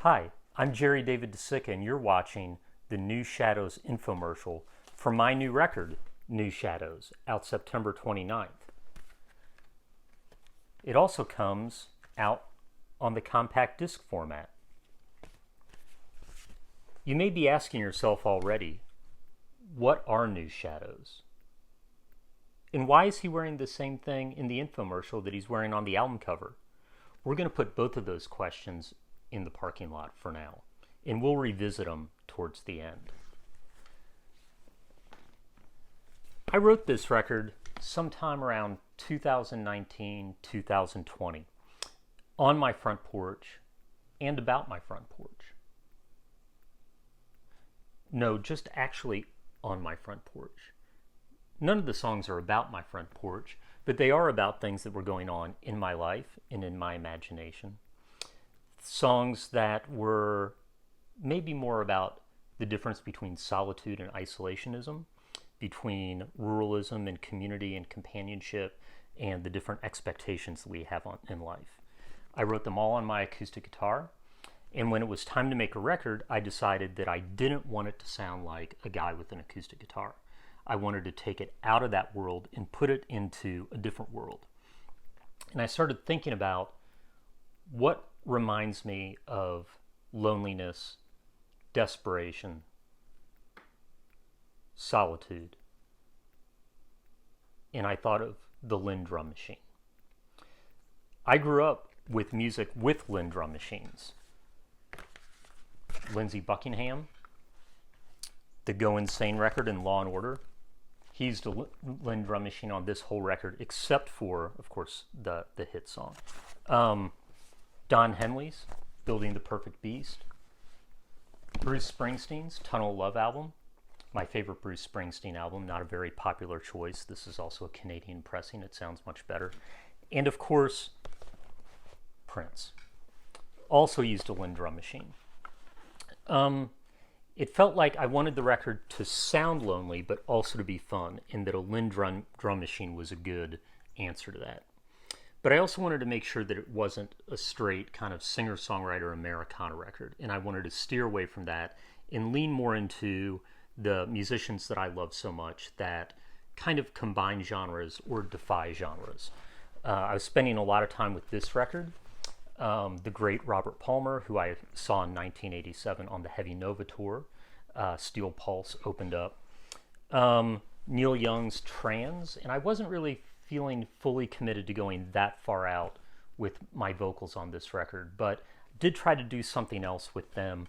Hi, I'm Jerry David DeCicca, and you're watching the New Shadows infomercial for my new record, New Shadows, out September 29th. It also comes out on the compact disc format. You may be asking yourself already, what are New Shadows? And why is he wearing the same thing in the infomercial that he's wearing on the album cover? We're going to put both of those questions in the parking lot for now, and we'll revisit them towards the end. I wrote this record sometime around 2019, 2020, on my front porch and about my front porch. No, just actually on my front porch. None of the songs are about my front porch, but they are about things that were going on in my life and in my imagination. Songs that were maybe more about the difference between solitude and isolationism, between ruralism and community and companionship, and the different expectations that we have in life. I wrote them all on my acoustic guitar, and when it was time to make a record, I decided that I didn't want it to sound like a guy with an acoustic guitar. I wanted to take it out of that world and put it into a different world. And I started thinking about what reminds me of loneliness, desperation, solitude. And I thought of the Linn drum machine. I grew up with music with Linn drum machines. Lindsey Buckingham, the Go Insane record in Law and Order. He used a Linn drum machine on this whole record, except for, of course, the hit song. Don Henley's Building the Perfect Beast. Bruce Springsteen's Tunnel of Love album. My favorite Bruce Springsteen album, not a very popular choice. This is also a Canadian pressing. It sounds much better. And of course, Prince. Also used a Linn drum machine. It felt like I wanted the record to sound lonely, but also to be fun, and that a Linn drum machine was a good answer to that. But I also wanted to make sure that it wasn't a straight kind of singer-songwriter Americana record, and I wanted to steer away from that and lean more into the musicians that I love so much that kind of combine genres or defy genres. I was spending a lot of time with this record. The great Robert Palmer, who I saw in 1987 on the Heavy Nova tour. Steel Pulse opened up. Neil Young's Trans, and I wasn't really feeling fully committed to going that far out with my vocals on this record, but did try to do something else with them.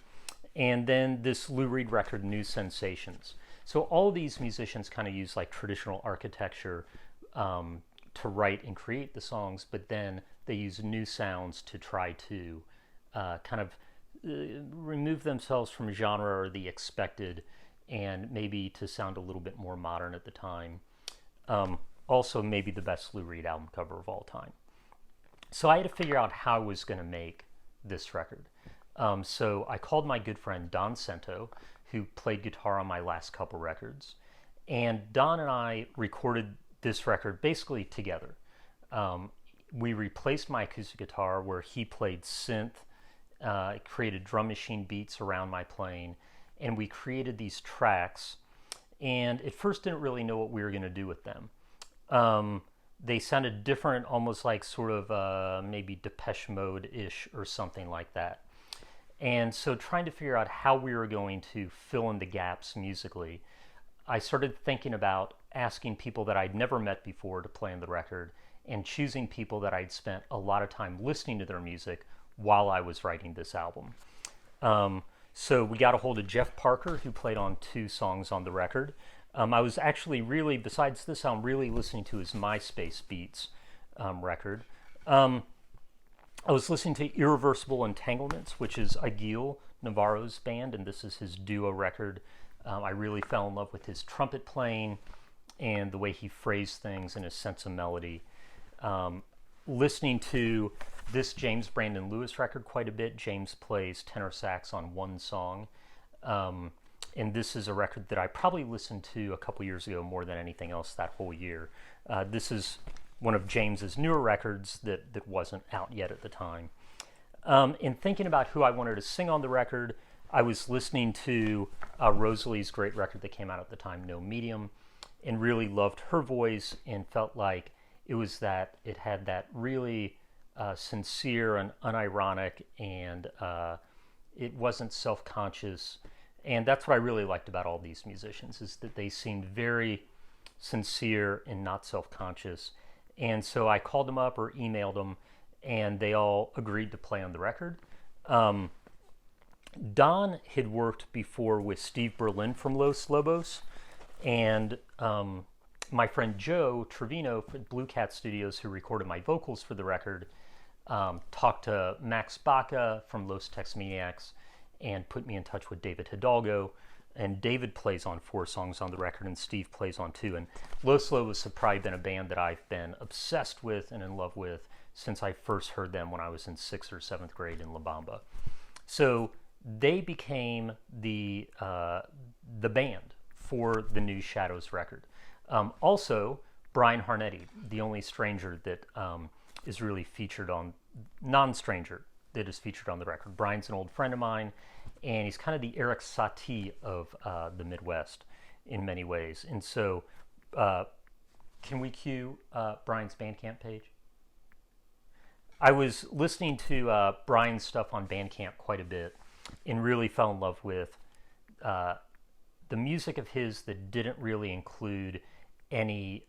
And then this Lou Reed record, New Sensations. So all of these musicians kind of use like traditional architecture to write and create the songs, but then they use new sounds to try to kind of remove themselves from genre or the expected, and maybe to sound a little bit more modern at the time. Also, maybe the best Lou Reed album cover of all time. So I had to figure out how I was going to make this record. So I called my good friend Don Cento, who played guitar on my last couple records, and Don and I recorded this record basically together. We replaced my acoustic guitar where he played synth, created drum machine beats around my playing, and we created these tracks, and at first didn't really know what we were going to do with them. They sounded different, almost like sort of maybe Depeche Mode-ish or something like that. And so trying to figure out how we were going to fill in the gaps musically, I started thinking about asking people that I'd never met before to play on the record, and choosing people that I'd spent a lot of time listening to their music while I was writing this album. So we got a hold of Jeff Parker, who played on 2 songs on the record. I was actually really, besides this, I'm really listening to his MySpace Beats record. I was listening to Irreversible Entanglements, which is Aquiles Navarro's band, and this is his duo record. I really fell in love with his trumpet playing and the way he phrased things and his sense of melody. Listening to this James Brandon Lewis record quite a bit. James plays tenor sax on one song. And this is a record that I probably listened to a couple years ago more than anything else that whole year. This is one of James's newer records that wasn't out yet at the time. In thinking about who I wanted to sing on the record, I was listening to Rosalie's great record that came out at the time, No Medium, and really loved her voice and felt like it had that really sincere and unironic, and it wasn't self-conscious. And that's what I really liked about all these musicians, is that they seemed very sincere and not self-conscious. And so I called them up or emailed them, and they all agreed to play on the record. Don had worked before with Steve Berlin from Los Lobos, and my friend Joe Trevino at Blue Cat Studios, who recorded my vocals for the record, talked to Max Baca from Los Tex Maniacs and put me in touch with David Hidalgo. And David plays on 4 songs on the record, and Steve plays on 2. And Los Lobos have probably been a band that I've been obsessed with and in love with since I first heard them when I was in 6th or 7th grade in La Bamba. So they became the band for the new Shadows record. Also, Brian Harnetty, the only stranger that is really featured on, non-stranger that is featured on the record. Brian's an old friend of mine, and he's kind of the Eric Satie of the Midwest in many ways. And so, can we cue Brian's Bandcamp page? I was listening to Brian's stuff on Bandcamp quite a bit and really fell in love with the music of his that didn't really include any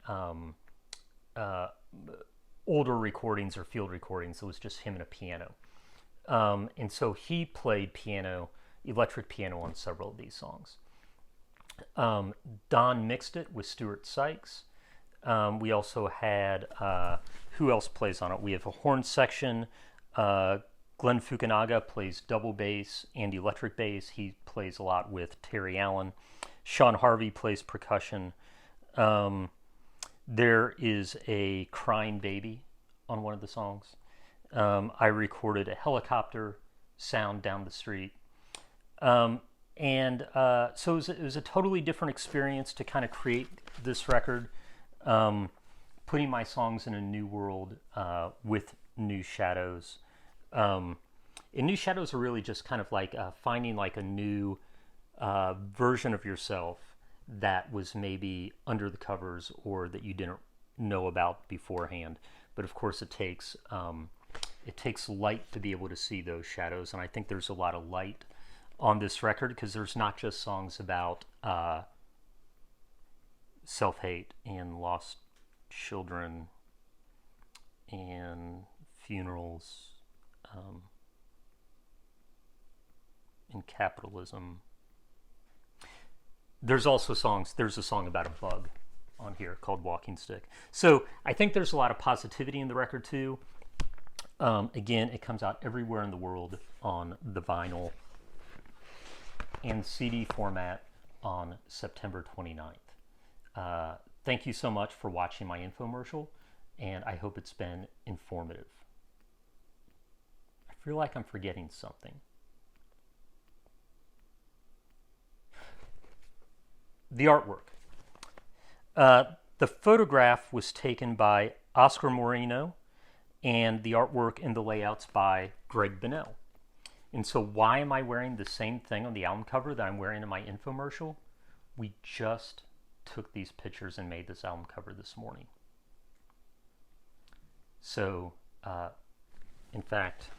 older recordings or field recordings. It was just him and a piano. And so he played electric piano on several of these songs. Don mixed it with Stuart Sykes. We also had, who else plays on it? We have a horn section. Glenn Fukunaga plays double bass and electric bass. He plays a lot with Terry Allen. Sean Harvey plays percussion. There is a crying baby on one of the songs. I recorded a helicopter sound down the street. So it was a totally different experience to kind of create this record, putting my songs in a new world with New Shadows. And New Shadows are really just kind of like finding like a new version of yourself that was maybe under the covers or that you didn't know about beforehand. But of course it takes light to be able to see those shadows, and I think there's a lot of light on this record because there's not just songs about self-hate and lost children and funerals and capitalism. There's also there's a song about a bug on here called Walking Stick. So I think there's a lot of positivity in the record too. Again, it comes out everywhere in the world on the vinyl and CD format on September 29th. Thank you so much for watching my infomercial, and I hope it's been informative. I feel like I'm forgetting something. The artwork. The photograph was taken by Oscar Moreno, and the artwork and the layouts by Greg Bennell. And so why am I wearing the same thing on the album cover that I'm wearing in my infomercial? We just took these pictures and made this album cover this morning. So, in fact,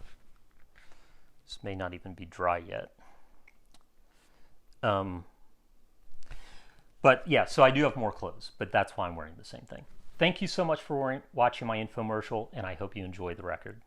this may not even be dry yet. But yeah, so I do have more clothes, but that's why I'm wearing the same thing. Thank you so much for watching my infomercial, and I hope you enjoy the record.